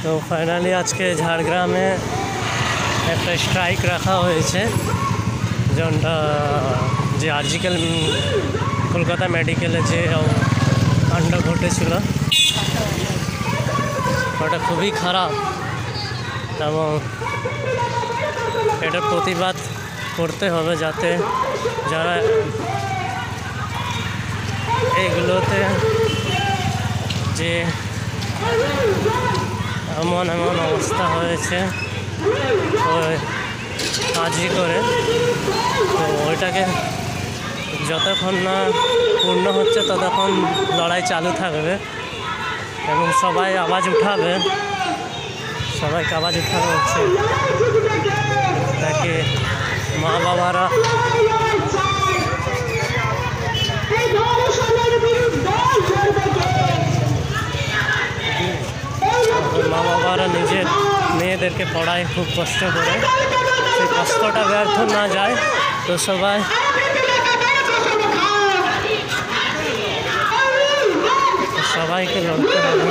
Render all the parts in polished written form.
তো ফাইনালি আজকে ঝাড়গ্রামে একটা স্ট্রাইক রাখা হয়েছে, যেটা যে আরজিক্যাল কলকাতা মেডিকেলে যে কাণ্ড ঘটেছিল ওটা খুবই খারাপ এবং এটার প্রতিবাদ করতে হবে, যাতে যারা এগুলোতে যে এমন অবস্থা হয়েছে ওই কাজই করে, তো ওইটাকে যতক্ষণ না পূর্ণ হচ্ছে ততক্ষণ লড়াই চালু থাকবে এবং সবাইকে আওয়াজ উঠাবে হচ্ছে, তাকে মা বাবারা নিজের মেয়েদেরকে পড়ায় খুব কষ্ট করে, সেই কষ্টটা ব্যর্থ না যায়, তো সবাইকে লড়তে হবে।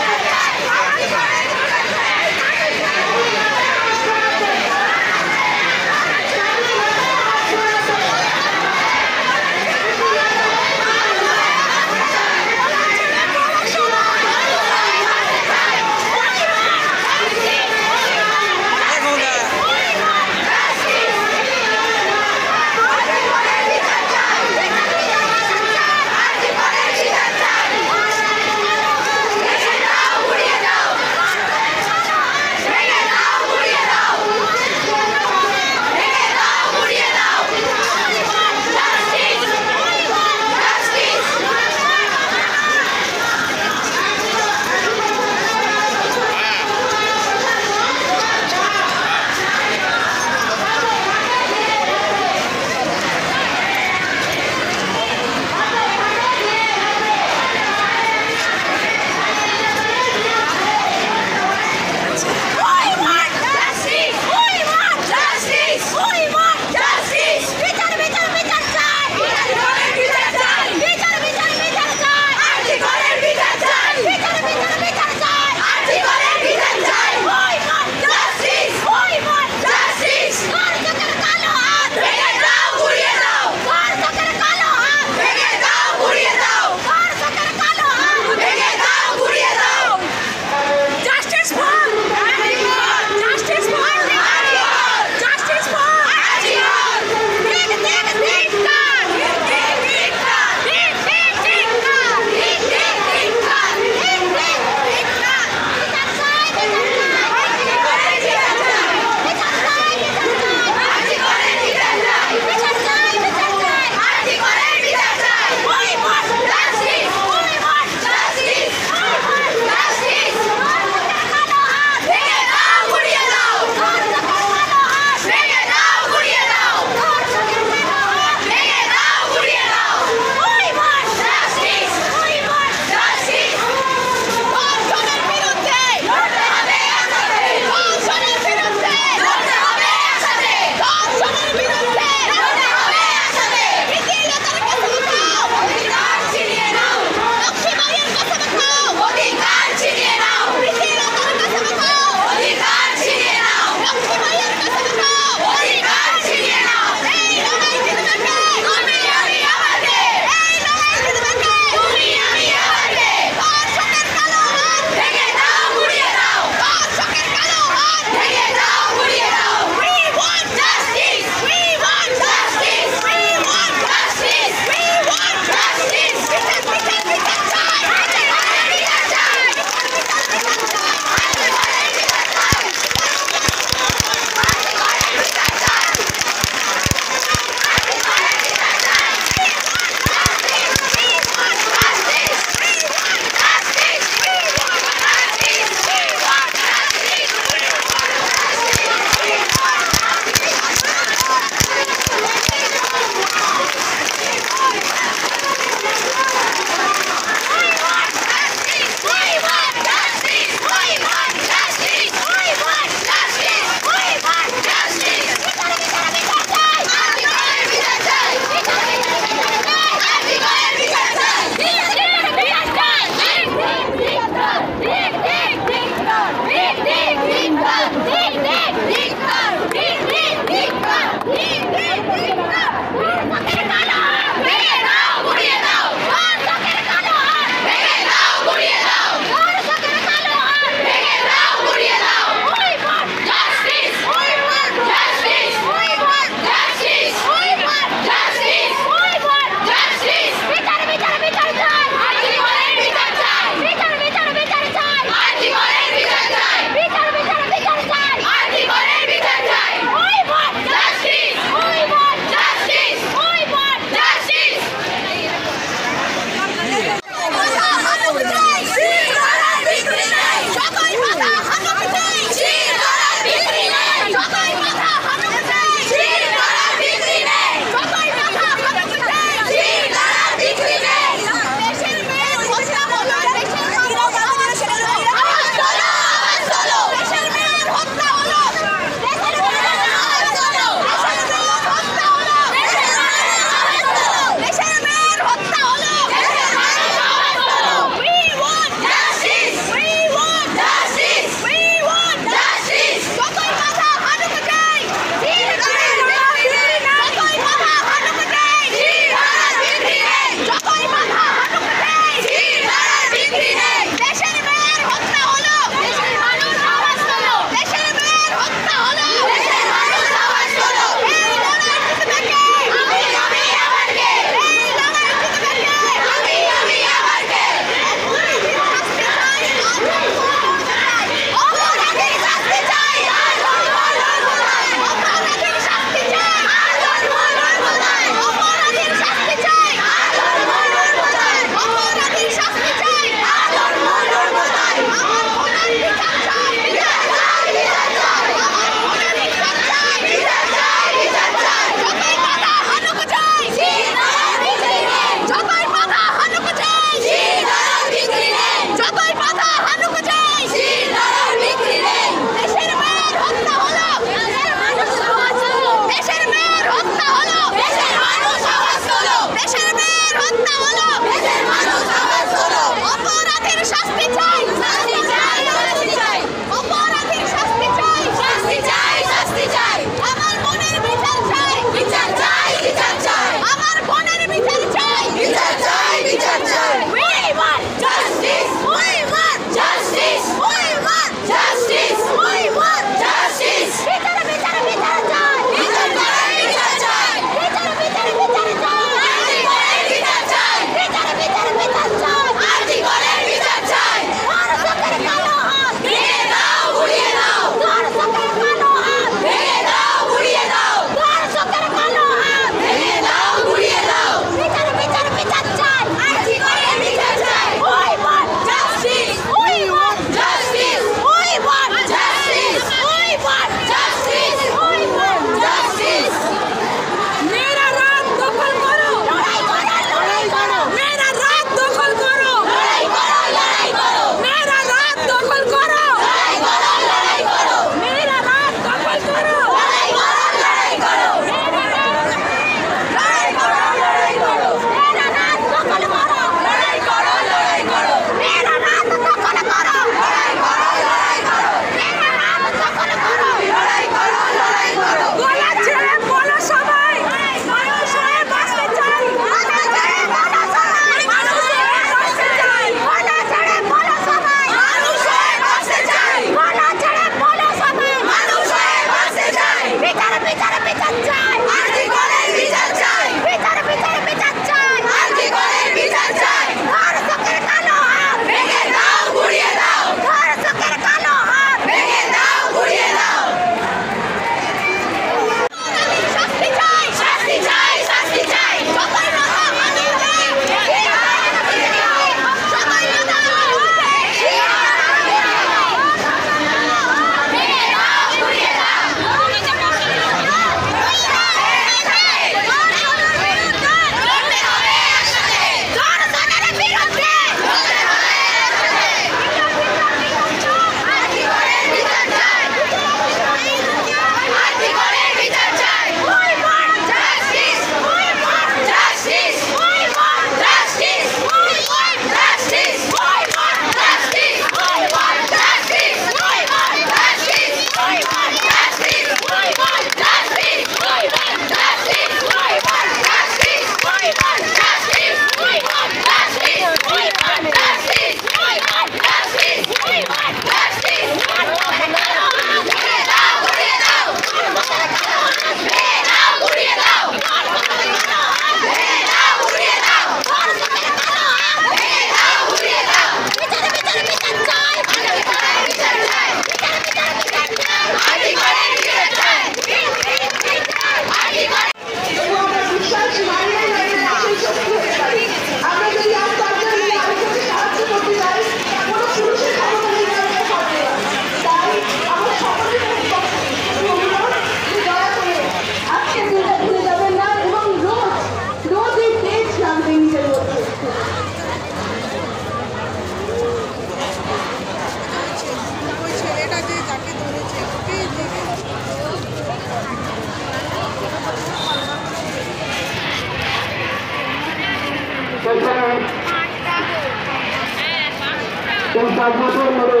এই 5 বছর ধরে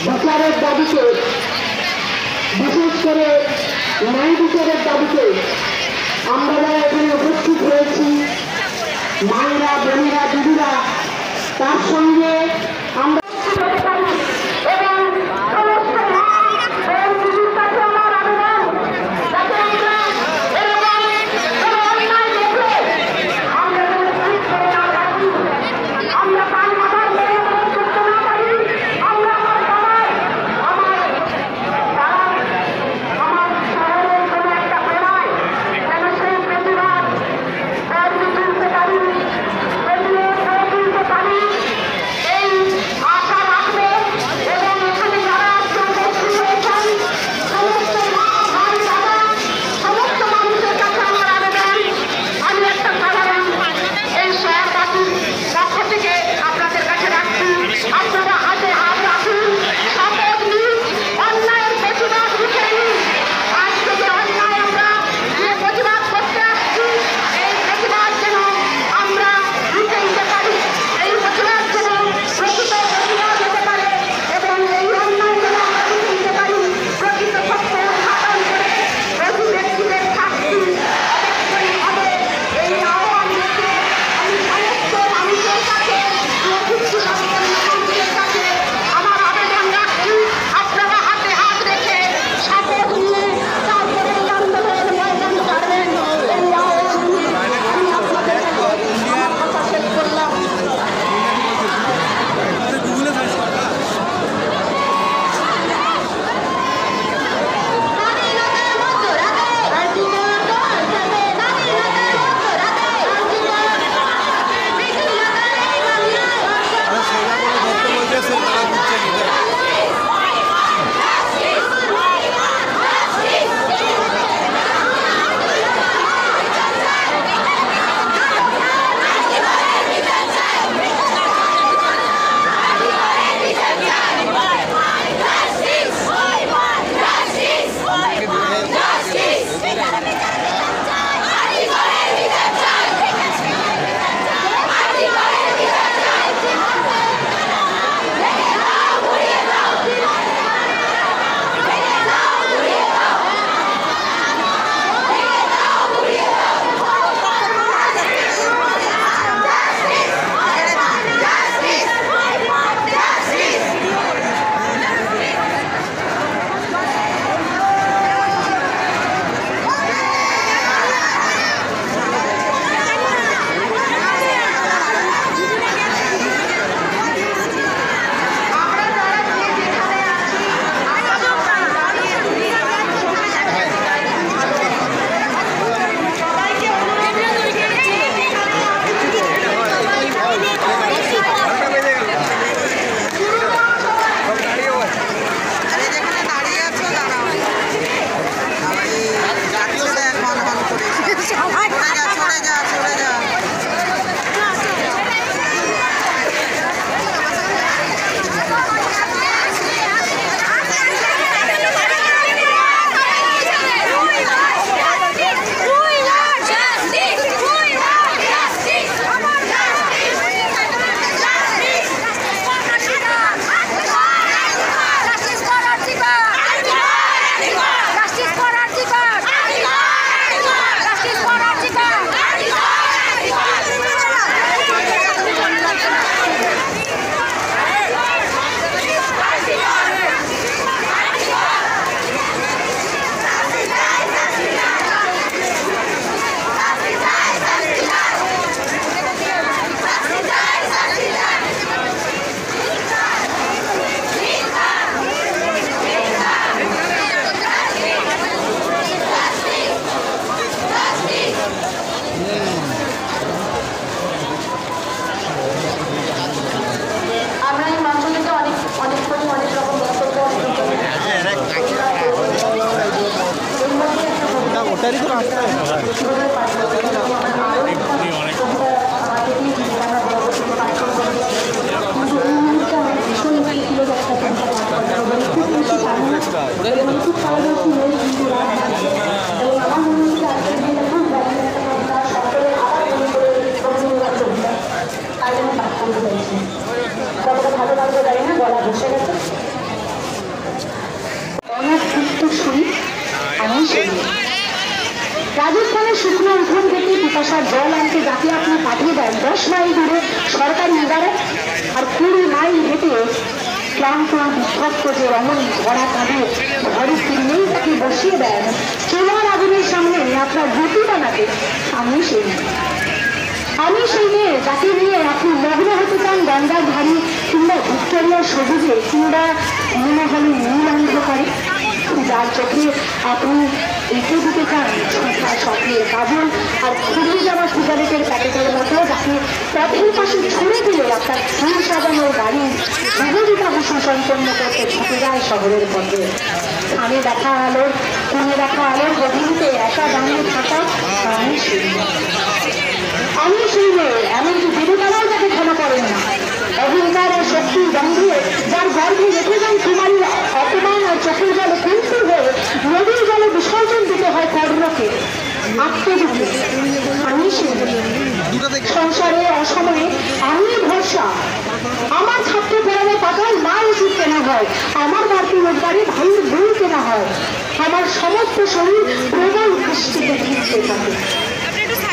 বিচারের দাবিতে, বিশেষ করে ন্যায় বিচারের দাবিতে আমরা যারা এখানে উপস্থিত হয়েছি, মায়েরা, বোনেরা, দিদিরা, তার সঙ্গে আমরা ওটারই তো রাস্তা বলবো জানি না, গলা বসে গেছে। অনেক শুনি আমি শুনি। রাজস্থানের শুকনো উঠোন থেকে পিপাসার জল আনতে যাকে আপনি পাঠিয়ে দেন 10 মাইল দূরে সরকারি ইদারে, আর 20 মাইল হেঁটে ক্লান্ত বিভক্ত যে রমণী ভরা কাঁধে ঘরে ফিরলেই তাকে বসিয়ে দেন চুলার আগুনের সামনে আপনার রুটি বানাতে, আমি সেই মেয়ে যাকে নিয়ে আপনি মগ্ন হতে চান গঙ্গার ধারে কিংবা ভিক্টোরিয়ার সবুজে কিংবা মনোহলি নীল অন্ধকারে, যার চোখে আপনি এঁকে দিতে চান ছোঁচা স্বপ্নের কাজল আর ফুরিয়ে যাওয়া সিগারেটের প্যাকেটের মতো, যাকে পথের পাশে ছুঁড়ে দিলে আপনার ফুল সাজানো গাড়ি বিরোধিতা সুসম্পন্ন করতে ছুটে যায় শহরের পথে। কোণে দেখা আলোর গভীরতে একা দাঁড়িয়ে থাকা আমি সেই মেয়ে, এমনকি দেবতারাও তাকে ক্ষমা করেন না। অহংকার আর শক্তির গন্ধে যার গর্ভে রেখে যান কুমারী অপমান আর চোখের জলে কুণ্ঠ হয়ে নদীর জলে বিসর্জন দিতে হয় কর্ণকে আত্মযুগে। আমি সেই সংসারে অসময়ে আমি ভরসা, আমার ছাত্র ফেরালে পাতায় মা ওষুধ কেনা হয়, আমার বাড়তি রোজগারে ভাইয়ের বই কেনা হয়, আমার সমস্ত শরীর প্রবল বৃষ্টিতে ভিজতে থাকে।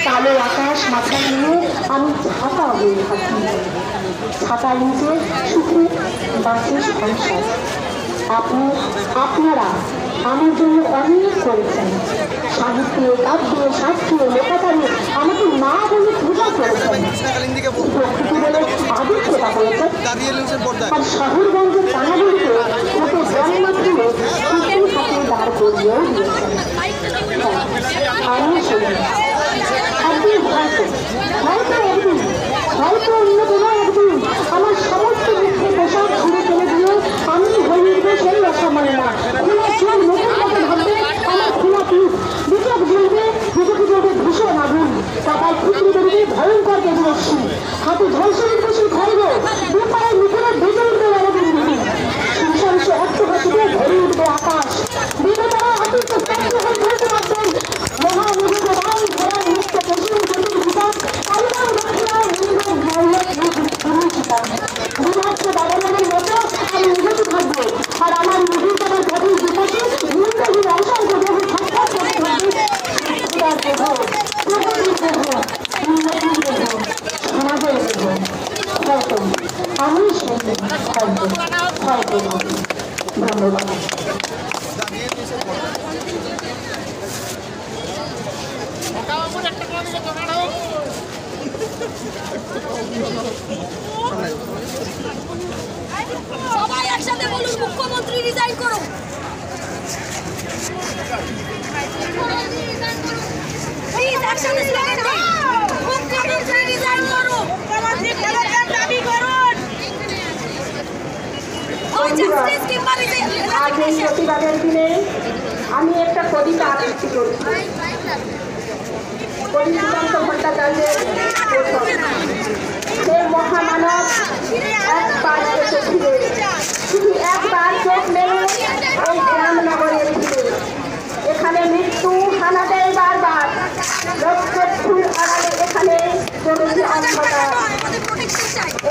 কালো আকাশ মাথায় নিয়ে আমি ছাতা হয়ে থাকি, ছাতার নিচে সুখে বাঁচে সংসার। আপনারা আমার জন্য অনেক করেছেন, সাহিত্যে কাব্যে শাস্ত্রে লেখাকারে আমাকে মা বলে পূজা করেছেন, প্রকৃতি বলে আদির সেবা করেছেন, আর শহরগঞ্জের কানাগুলিতে ওকে জন্মাত্রে সুখের হাতে দাঁড় করিয়েও দিয়েছেন। আমি শুনি একদিন হয়তো অন্য কোনো একদিন আমার সমস্ত মিথ্যে পোশাক ছুঁড়ে ফেলে দিয়ে আমি হয়ে উঠবো সেই অসম্মাননা। খোলা চোখ নতুন কথা ভাববে আমার খোলা পিঠ, বিচক জ্বলবে ভীষণ আগুন, পাতায় খুচরি বেরোবে ভয়ঙ্কর কেজরশ্মি, হাতে ঝলসের বেশি খড়গ, দুপায়ে মুখেরা বেজে উঠবে অরবিন দিদি, সংসারিত অট্টহাসিতে ভরে উঠবে আকাশ। দেবতারা হাতে স্তব্ধ হয়ে ধরতে পারবেন মহামুখে ভাই ঘোড়া নিত্য পশুর গতির বিকাশ কালিদার দক্ষিণায় নির্ভর বিভক্ত বাগানের মতো আমি নিগত থাকবো, আর আমার নির্ভর পথের বিকাশে নির্ভরীর অংশার দেহ সাক্ষাৎ করে থাকবে খোদার দেহ, প্রকৃতির দেহ, উন্নতির দেহ, সমাজের দেহ। হয়তো আমি শুনতে হয়তো ধন্যবাদ। সবাই একসাথে বলুন মুখ্যমন্ত্রী রিজাইন করো। প্লিজ একসাথে স্লোগান দিন, মুখ্যমন্ত্রী রিজাইন করো, মুখ্যমন্ত্রী পদত্যাগ দাবি করুন। আজ এই প্রতিবাদের দিনে আমি একটা কবিতা আবৃত্তি করছি। সুকান্ত ভট্টাচার্যের সে মহামানব একবার এসেছিল, শুধু একবার চোখ মেলে এই গ্রামনগরে ফিরে, এখানে মৃত্যু হানা দেয় বারবার, রক্তক্ষুর আড়ালে এখানে চলেছে অন্ধকার।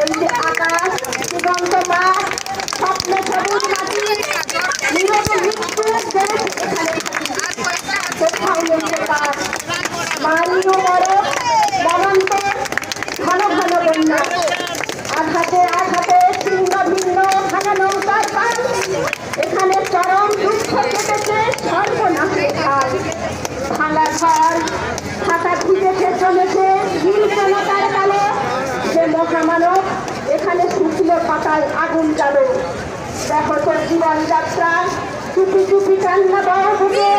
এই যে আকাশ দিগন্ত মাঠ স্বপ্নে সবুজ মাটি, নীরব মৃত্যু দেশ এখানে কোথাও নেমে কাজ মারিও বড় মমন্ত ঘন ঘন বন্যা, আঘাতে আঘাতে ছিন্ন ভিন্ন ভাঙা নৌকার পান, এখানে চরম দুঃখ কেটেছে সর্বনাশে খাল। ভাঙা ঘর ফাঁকা ভিজেছে চলেছে হিংসনতার কালো, সে মহামানব এখানে শুকল পাতায় আগুন জ্বালো। দেখো তোর জীবন যাত্রা চুপি চুপি কান্না বড় বুকে,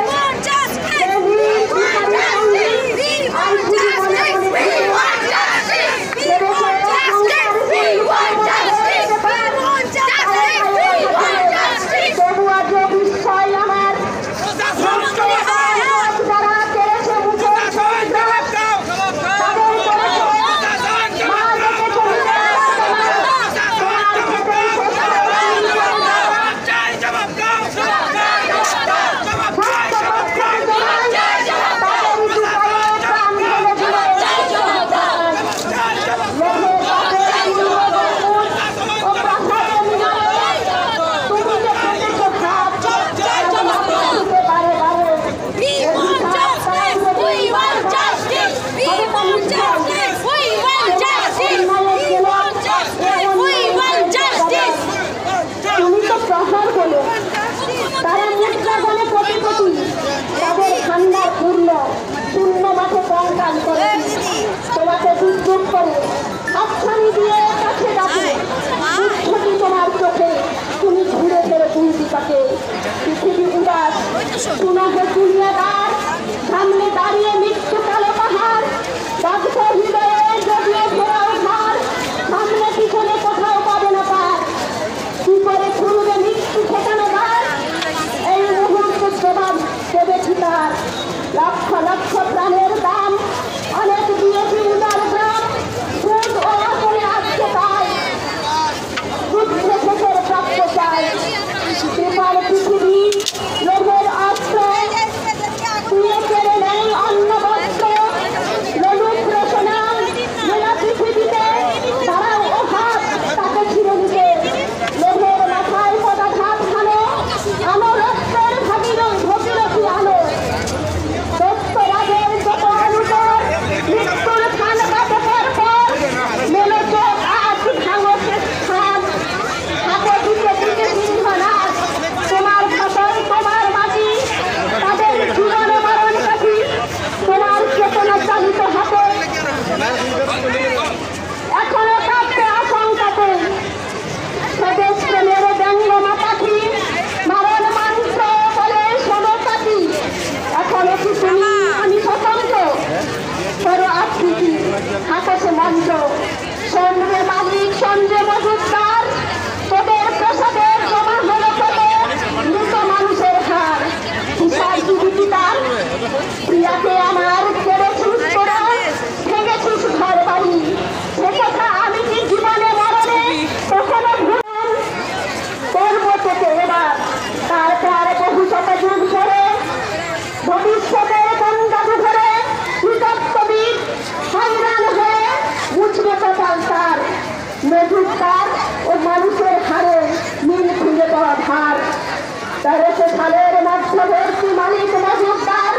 মধ্যবর্তী মালিক মজুমদার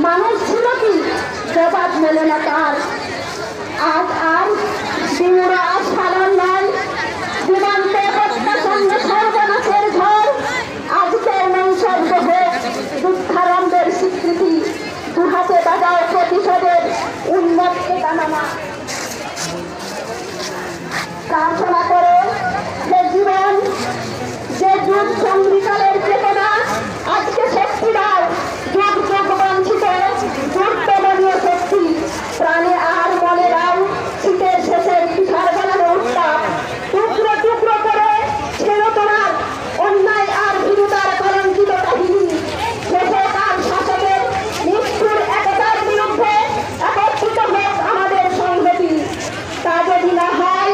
মানুষ ছিল কি জবাব মেলে না তার। আজ আর দিনুরা আজ পালন নয়, জীবন্তে প্রত্যাসন্ন সর্বনাশের ঝড়। আজকের নৈশব্দ হোক যুদ্ধারম্ভের স্বীকৃতি, দুহাতে বাজাও প্রতিশোধের উন্মত্ত দানামা। প্রার্থনা করো যে জীবন, যে যুগ সংবিকালের চেতনা আজকে শক্তি দাও, যুগ যুগ বঞ্চিত গুরুত্বমানীয় শক্তি প্রাণে আর মনে দাও শীতের শেষের পিঠার বানানো উত্তাপ। টুকরো টুকরো করে ছেড়ো তোমার অন্যায় আর ভীরুতার কলঙ্কিত কাহিনী। শেষে তার শাসকের মৃত্যুর একতার বিরুদ্ধে একত্রিত হোক আমাদের সংহতি। তা যদি না হয়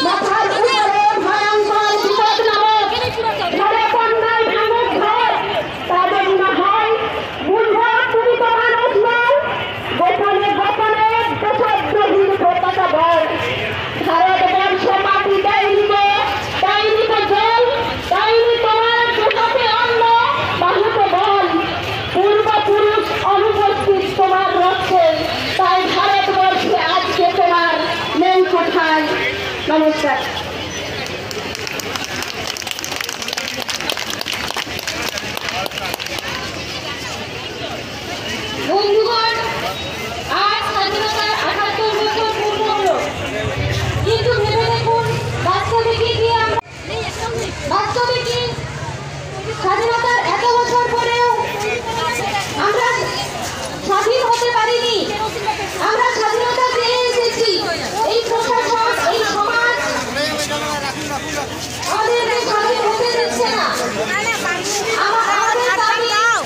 মাথার উপরে ভয়ঙ্কর বিপদ নামক ঘরে কন্যায় ভাঙুক ঘর। তা যদি না হয় বুঝবো তুমি তো মানুষ নও, গোপনে গোপনে দেশদ্রোহীর পতাকা বল। ভারতবর্ষ মাটি দেয়নি গো, দেয়নি তো জল, দেয়নি তোমার দেশকে অন্ন, বাহুতে বল। পূর্বপুরুষ অনুপস্থিত তোমার রক্তে, তাই ভারতবর্ষে আজকে তোমার নেই কোথায়। নমস্কার। বন্ধুগণ, আজ স্বাধীনতার ৭৮ বছর পূর্ণ হলো, কিন্তু ভেবে দেখুন বাস্তবে কি স্বাধীনতার এত বছর পরেও আমরা স্বাধীন হতে পারিনি। আমরা স্বাধীনতা পেয়ে এসেছি, এই প্রশাসন এই সমাজ আমাদেরকে স্বাধীন হতে দিচ্ছে না। আমাদের দাবি আরো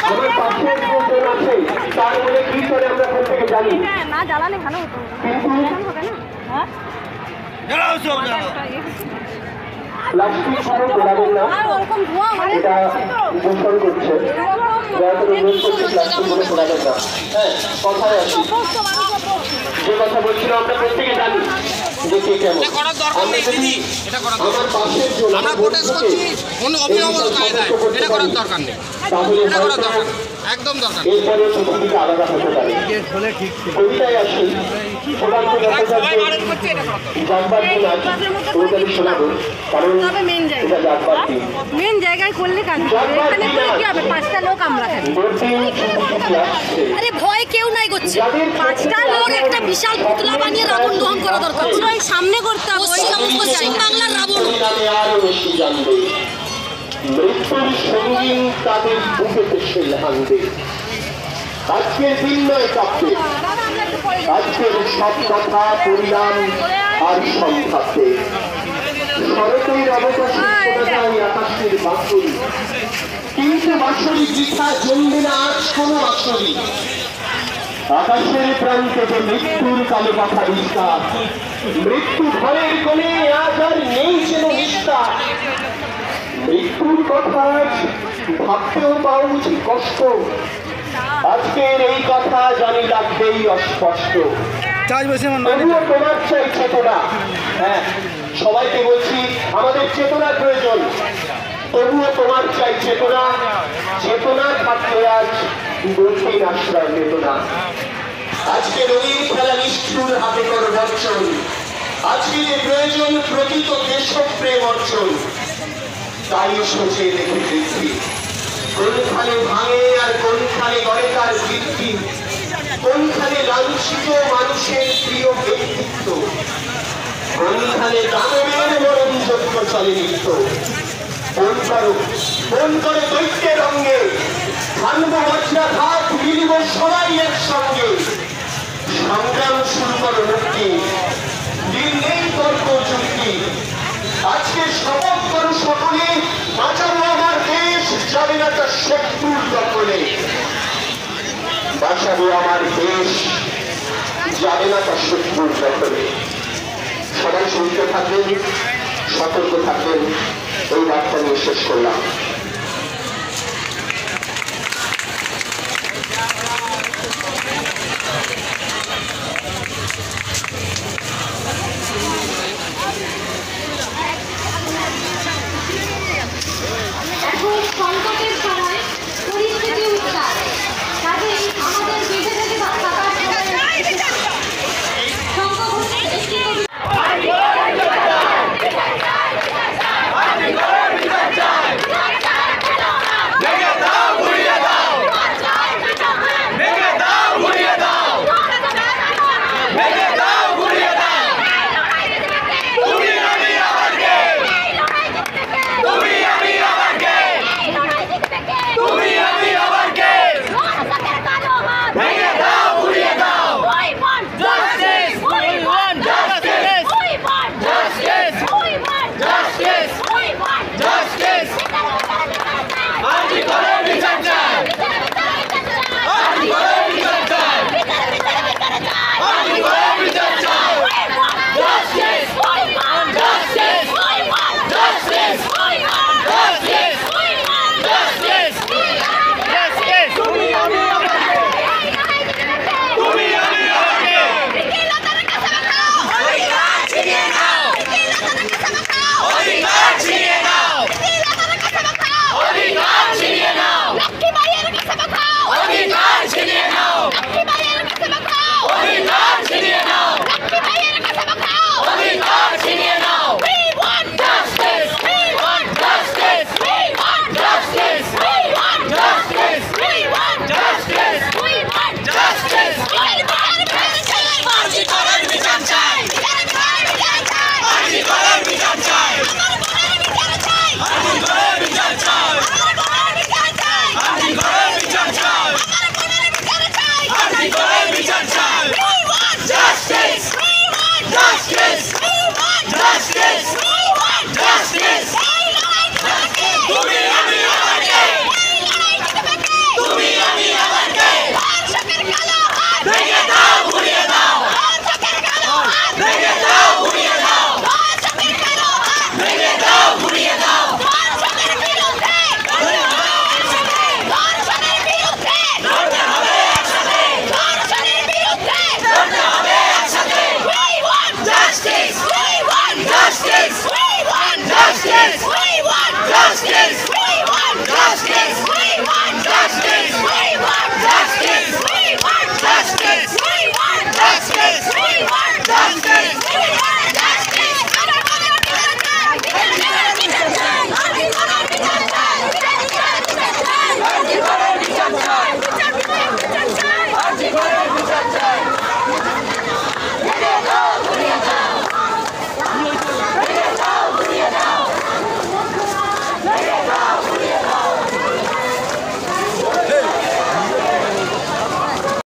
আমার পাশে একজন আছে, তার মনে কি করে আমরা কোন থেকে জানি না জ্বালালে ভালো হতো। প্লাস্টিক কোনো গোলাবেন না, এটা দূষণ করছে। দয়া করে অনুরোধ করছি প্লাস্টিক কোনো গোলাবেন না। হ্যাঁ, কথায় আসি, যে কথা বলছিল আমরা প্রত্যেকে জানি যে কে কেমন। আমরা যদি আমার পাশের জন আমার প্রোটেস্ট করছি কোনো অভিভাবক কায়দায় এটা করার দরকার নেই, এটা করার দরকার একদম দরকার। এরপরে পৃথিবীটা আলাদা হতে পারে। কবিতায় আসি, শোনাবো, কারণ এটা জাতবাদী। মেন জায়গায় করলে কাজ হবে, এখানে করে কি হবে? 5টা লোক আমরা থাকি। আরে ভয় কেউ নাই করছে, 5টা লোক একটা বিশাল পুতলা বানিয়ে রাবণ দহন করা দরকার ছিল। এই সামনে করতে হবে ওই সমস্ত বাংলার রাবণ। আরো বেশি জানবে মৃত্যুর সঙ্গীন তাদের বুকেতে সে হানবে। আজকের দিন নয় কাঁপবে, আজকের সব কথা পরিণাম আর সংঘাতে। শরতের অবকাশে শোনা যায় আকাশের বাঁশরি, কিন্তু বাঁশরি বৃথা জমবে না আজ কোনো বাঁশরি। আকাশের প্রান্তে যে মৃত্যুর কালো কথা নিষ্ঠা, মৃত্যু ঘরের কোণে আজ আর নেই যেন নিষ্ঠা। মৃত্যুর কথা ভাবতেও পাও বুঝি কষ্ট, আজকের এই কথা জানি লাগবেই অস্পষ্ট। তবুও তোমার চাই চেতনা, হ্যাঁ সবাইকে বলছি আমাদের চেতনার প্রয়োজন। তবুও তোমার চাই চেতনা, চেতনা থাকলে আজ দুর্দিন আশ্রয় পেত না। আজকে রঙিন খেলা নিষ্ঠুর হাতে কর বর্ষণ, আজকে যে প্রয়োজন প্রকৃত দেশপ্রেম অর্জন, তাই সোচে দেখে দেখি কোনখানে ভাঙে আর কোনখানে গড়ে তার বৃদ্ধি, কোনখানে লাঞ্ছিত মানুষের প্রিয় ব্যক্তিত্ব, কোনখানে দানবের মরণযোগ্য চলে নিত্য। কোন করে দৈত্যের অঙ্গে ভাঙবো বজ্রাঘাত, মিলিব সবাই একসঙ্গে, সংগ্রাম শুরু করো মুক্তি, দিন নেই তর্ক যুক্তি। আজকে শপথ করো সকলে, বাঁচাবো আমার দেশ, যাবে না তার শত্রুর দখলে। বাঁচাবো আমার দেশ, যাবে না তার শত্রুর দখলে। সবাই সুস্থ থাকবেন, সতর্ক থাকবেন, এই বার্তা নিয়ে শেষ করলাম।